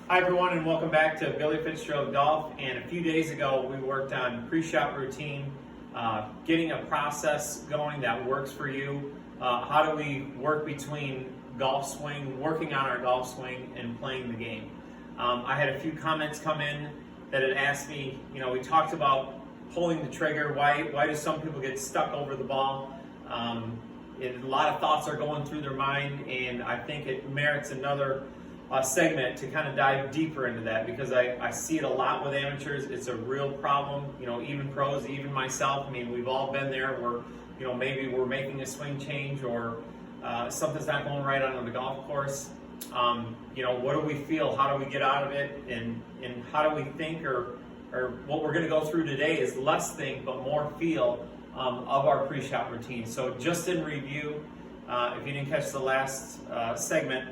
Hi everyone, and welcome back to Billy Fitzgerald Golf. And a few days ago we worked on pre-shot routine, getting a process going that works for you. How do we work between golf swing, working on our golf swing, and playing the game? I had a few comments come in that had asked me, we talked about pulling the trigger. Why do some people get stuck over the ball? And a lot of thoughts are going through their mind, and I think it merits another segment to kind of dive deeper into that, because I see it a lot with amateurs. It's a real problem, even pros, even myself. I mean, we've all been there where, maybe we're making a swing change or something's not going right on the golf course. What do we feel? How do we get out of it? And how do we think, or what we're going to go through today is less think but more feel of our pre-shot routine. So just in review, if you didn't catch the last segment,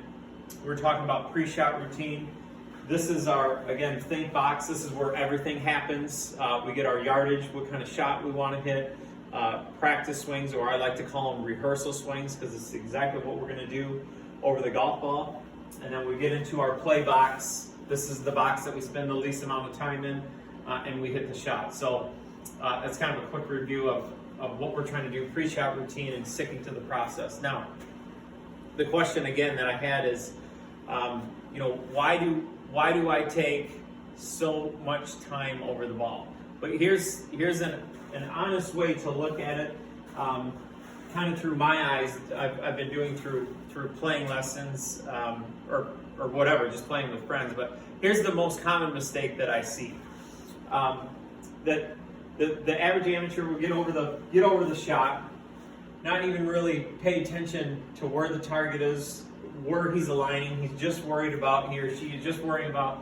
we're talking about pre-shot routine. This is our, again, think box. This is where everything happens. We get our yardage, what kind of shot we want to hit, practice swings, or I like to call them rehearsal swings, because it's exactly what we're going to do over the golf ball. And then we get into our play box. This is the box that we spend the least amount of time in, and we hit the shot. So that's kind of a quick review of what we're trying to do, pre-shot routine, and sticking to the process. Now, the question again that I had is, why do I take so much time over the ball? But here's an honest way to look at it, kind of through my eyes. I've been doing through playing lessons, or whatever, just playing with friends. But here's the most common mistake that I see, that the average amateur will get over the shot, not even really pay attention to where the target is, where he's aligning. He's just worried about, he or she is just worried about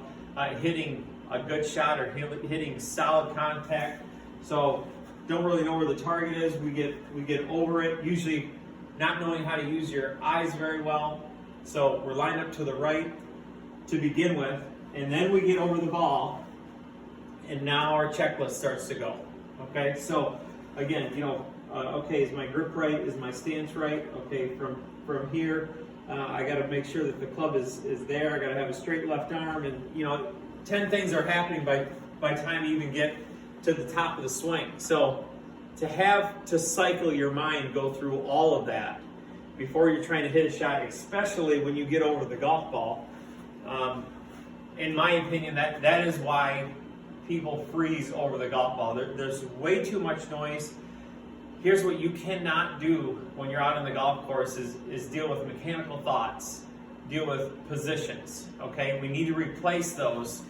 hitting a good shot or hitting solid contact. So don't really know where the target is. We get over it, usually not knowing how to use your eyes very well. So we're lined up to the right to begin with, and then we get over the ball, and now our checklist starts to go. Okay, so again, okay, is my grip right? Is my stance right? Okay, from here, I got to make sure that the club is there. I got to have a straight left arm, and 10 things are happening by time you even get to the top of the swing. So to cycle your mind, go through all of that before you're trying to hit a shot, especially when you get over the golf ball. In my opinion, that is why people freeze over the golf ball. There's way too much noise. Here's what you cannot do when you're out on the golf course is deal with mechanical thoughts, deal with positions, okay? We need to replace those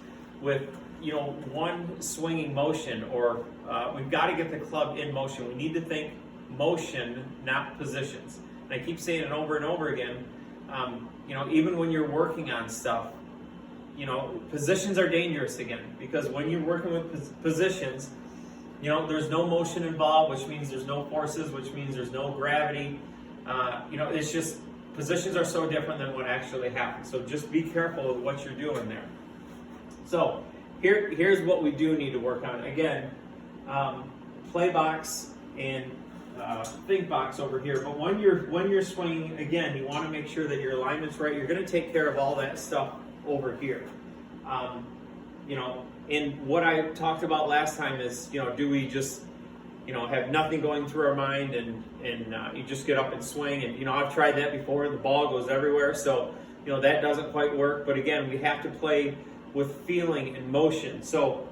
with, one swinging motion, or we've got to get the club in motion. We need to think motion, not positions. And I keep saying it over and over again, even when you're working on stuff, positions are dangerous again, because when you're working with positions, there's no motion involved, which means there's no forces, which means there's no gravity. It's just, positions are so different than what actually happens. So just be careful with what you're doing there. So here's what we do need to work on. Again, play box and think box over here. But when you're swinging, again, you want to make sure that your alignment's right. You're going to take care of all that stuff over here. And what I talked about last time is, do we just, have nothing going through our mind and you just get up and swing? And, I've tried that before. The ball goes everywhere. So, that doesn't quite work. But again, we have to play with feeling and motion. So,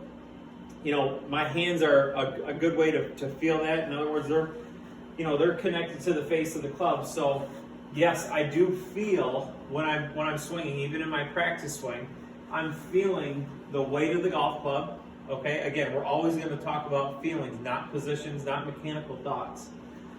my hands are a good way to feel that. In other words, they're connected to the face of the club. So, yes, I do feel when I'm swinging, even in my practice swing, I'm feeling the weight of the golf club. Okay, again, we're always going to talk about feelings, not positions, not mechanical thoughts.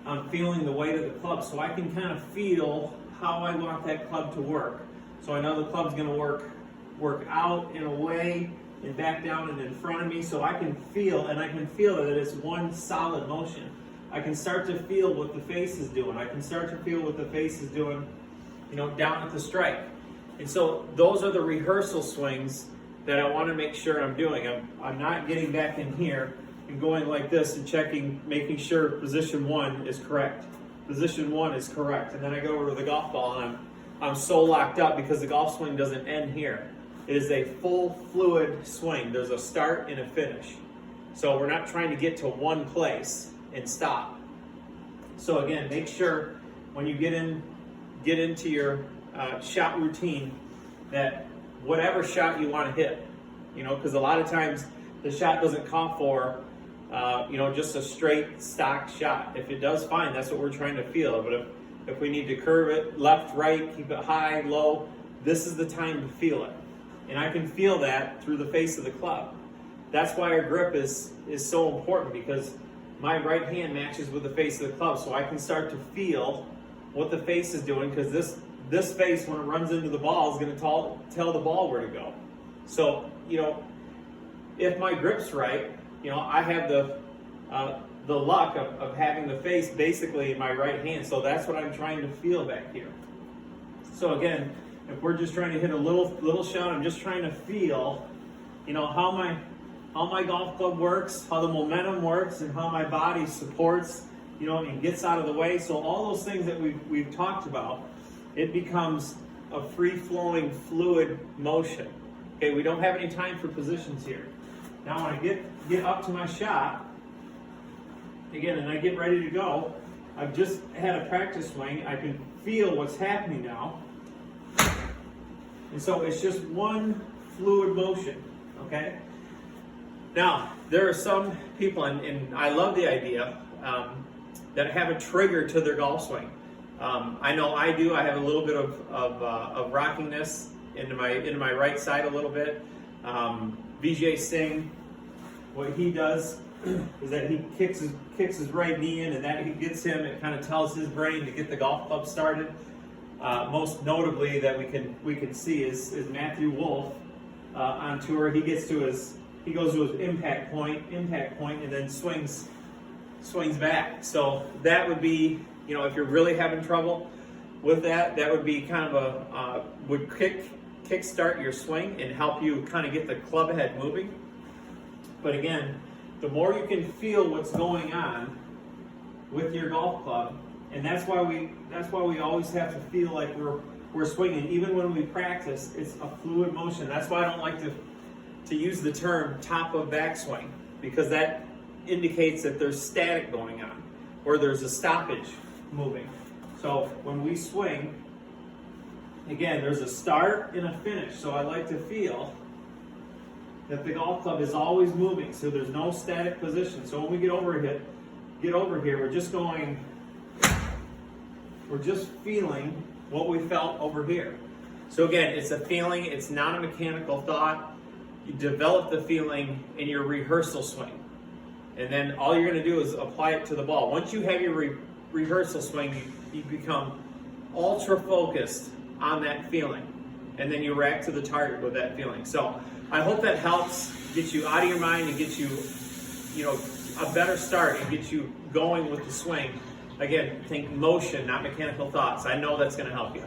I'm feeling the weight of the club, so I can kind of feel how I want that club to work. So I know the club's going to work out and away and back down and in front of me, so I can feel that it's one solid motion. I can start to feel what the face is doing. I can start to feel what the face is doing, down at the strike. And so those are the rehearsal swings that I want to make sure I'm doing. I'm not getting back in here and going like this and checking, making sure position one is correct. Position one is correct. And then I go over to the golf ball and I'm so locked up because the golf swing doesn't end here. It is a full fluid swing. There's a start and a finish. So we're not trying to get to one place and stop. So again, make sure when you get into your shot routine that whatever shot you want to hit, because a lot of times the shot doesn't call for just a straight stock shot. If it does, fine, that's what we're trying to feel. But if we need to curve it left, right, keep it high, low, this is the time to feel it. And I can feel that through the face of the club. That's why our grip is so important, because my right hand matches with the face of the club, so I can start to feel what the face is doing, because this face, when it runs into the ball, is going to tell the ball where to go. So, if my grip's right, I have the luck of having the face basically in my right hand, so that's what I'm trying to feel back here. So again, if we're just trying to hit a little shot, I'm just trying to feel, how my golf club works, how the momentum works, and how my body supports, and gets out of the way. So all those things that we've talked about, it becomes a free-flowing, fluid motion. Okay, we don't have any time for positions here. Now when I get up to my shot, again, and I get ready to go, I've just had a practice swing. I can feel what's happening now. And so it's just one fluid motion, okay? Now, there are some people, and I love the idea, that have a trigger to their golf swing. I know I do. I have a little bit of rockingness into my right side a little bit. Vijay Singh, what he does is that he kicks his right knee in, and that he gets him. It kind of tells his brain to get the golf club started. Most notably that we can see is Matthew Wolff on tour. He goes to his impact point, and then swings back. So that would be, if you're really having trouble with that would be kind of would kickstart your swing and help you kind of get the club head moving. But again, the more you can feel what's going on with your golf club, and that's why we always have to feel like we're swinging. Even when we practice, it's a fluid motion. That's why I don't like to use the term top of backswing, because that indicates that there's static going on, or there's a stoppage moving. So when we swing, again, there's a start and a finish. So I like to feel that the golf club is always moving, so there's no static position. So when we get over here, we're just feeling what we felt over here. So again, it's a feeling, it's not a mechanical thought. You develop the feeling in your rehearsal swing. And then all you're going to do is apply it to the ball. Once you have your rehearsal swing, you become ultra focused on that feeling. And then you rack to the target with that feeling. So I hope that helps get you out of your mind and get you, a better start and get you going with the swing. Again, think motion, not mechanical thoughts. I know that's going to help you.